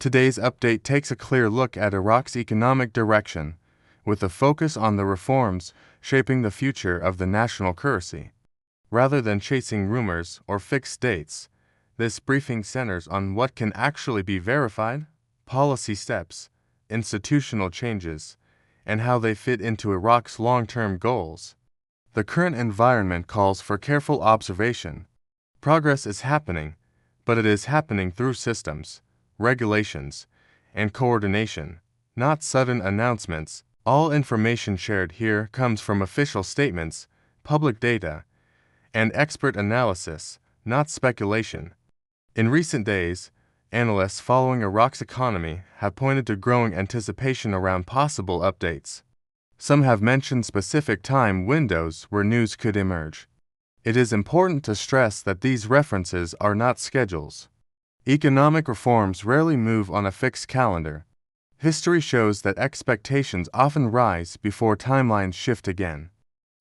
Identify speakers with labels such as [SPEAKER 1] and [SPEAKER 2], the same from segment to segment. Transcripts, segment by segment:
[SPEAKER 1] Today's update takes a clear look at Iraq's economic direction, with a focus on the reforms shaping the future of the national currency. Rather than chasing rumors or fixed dates, this briefing centers on what can actually be verified, policy steps, institutional changes, and how they fit into Iraq's long-term goals. The current environment calls for careful observation. Progress is happening, but it is happening through systems, regulations, and coordination, not sudden announcements. All information shared here comes from official statements, public data, and expert analysis, not speculation. In recent days, analysts following Iraq's economy have pointed to growing anticipation around possible updates. Some have mentioned specific time windows where news could emerge. It is important to stress that these references are not schedules. Economic reforms rarely move on a fixed calendar. History shows that expectations often rise before timelines shift again.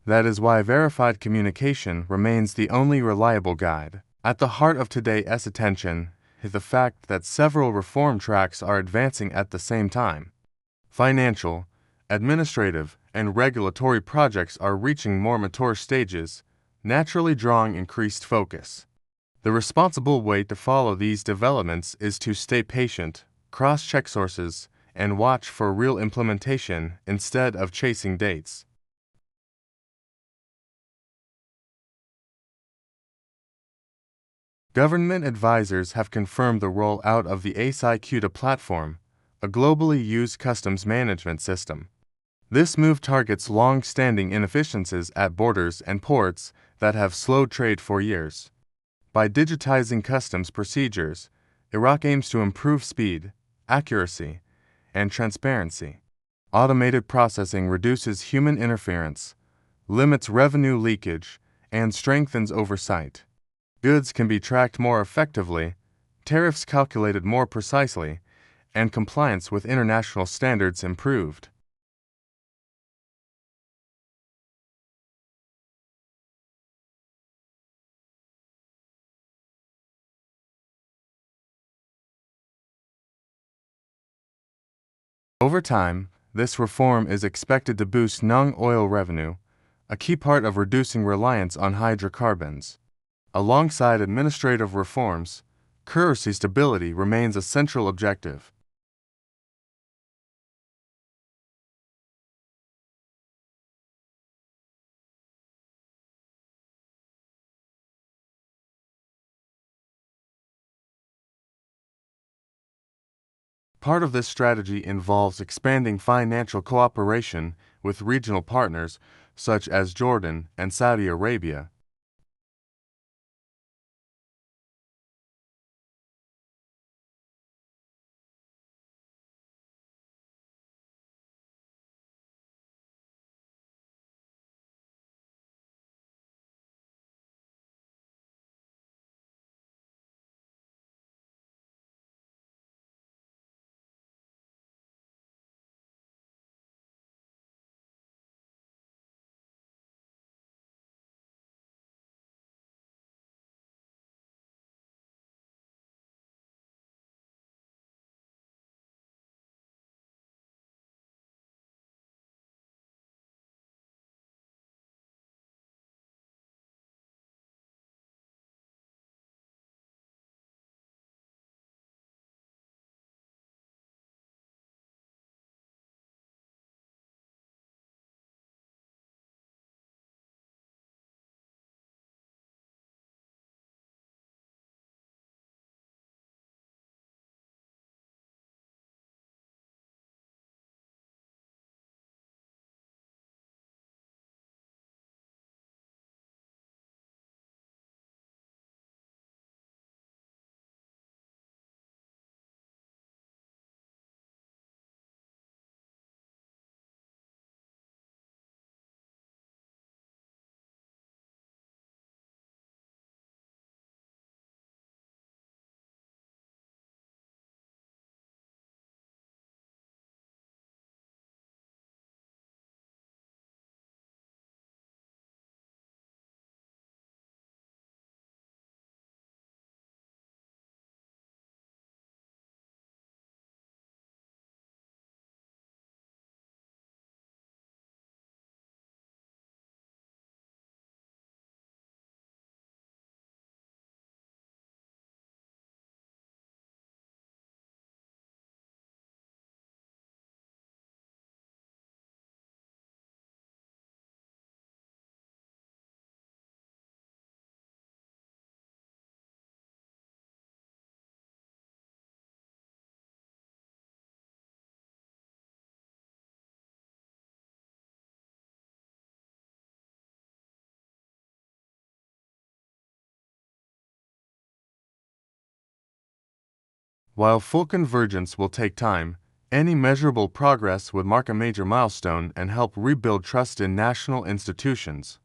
[SPEAKER 1] That is why verified communication remains the only reliable guide. At the heart of today's attention is the fact that several reform tracks are advancing at the same time. Financial, administrative, and regulatory projects are reaching more mature stages, naturally drawing increased focus. The responsible way to follow these developments is to stay patient, cross-check sources, and watch for real implementation instead of chasing dates. Government advisors have confirmed the rollout of the ASYCUDA platform, a globally used customs management system. This move targets long-standing inefficiencies at borders and ports that have slowed trade for years. By digitizing customs procedures, Iraq aims to improve speed, accuracy, and transparency. Automated processing reduces human interference, limits revenue leakage, and strengthens oversight. Goods can be tracked more effectively, tariffs calculated more precisely, and compliance with international standards improved. Over time, this reform is expected to boost non-oil revenue, a key part of reducing reliance on hydrocarbons. Alongside administrative reforms, currency stability remains a central objective. Part of this strategy involves expanding financial cooperation with regional partners such as Jordan and Saudi Arabia. While full convergence will take time, any measurable progress would mark a major milestone and help rebuild trust in national institutions.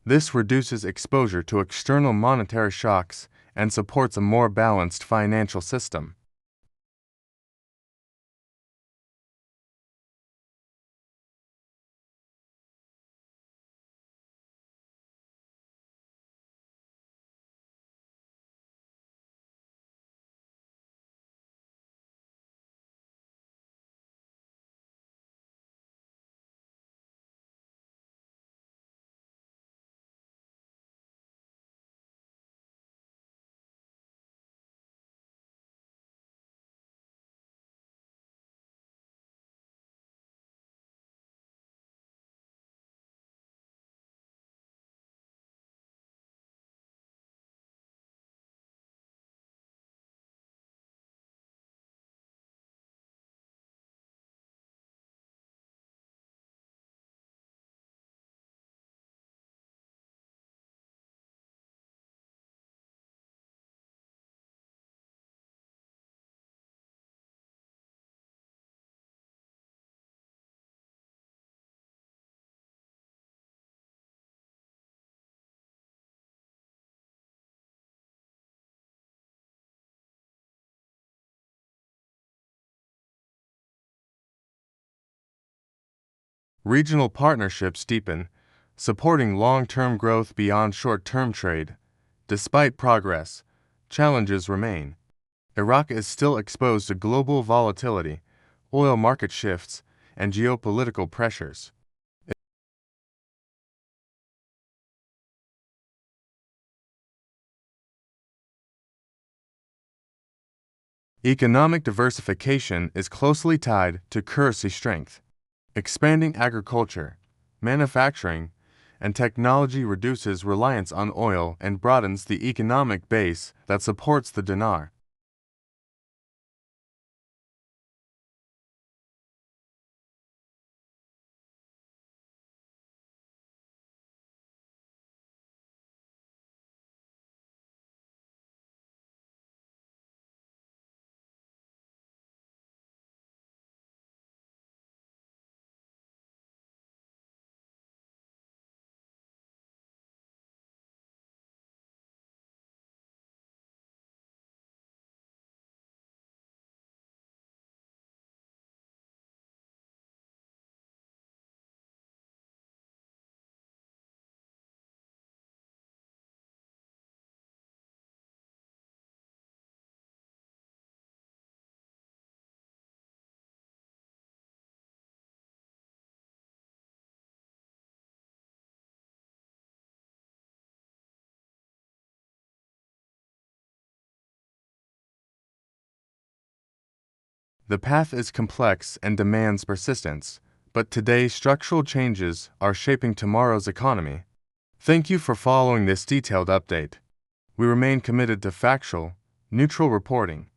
[SPEAKER 1] This reduces exposure to external monetary shocks and supports a more balanced financial system. Regional partnerships deepen, supporting long-term growth beyond short-term trade. Despite progress, challenges remain. Iraq is still exposed to global volatility, oil market shifts, and geopolitical pressures. Economic diversification is closely tied to currency strength. Expanding agriculture, manufacturing, and technology reduces reliance on oil and broadens the economic base that supports the dinar. The path is complex and demands persistence, but today's structural changes are shaping tomorrow's economy. Thank you for following this detailed update. We remain committed to factual, neutral reporting.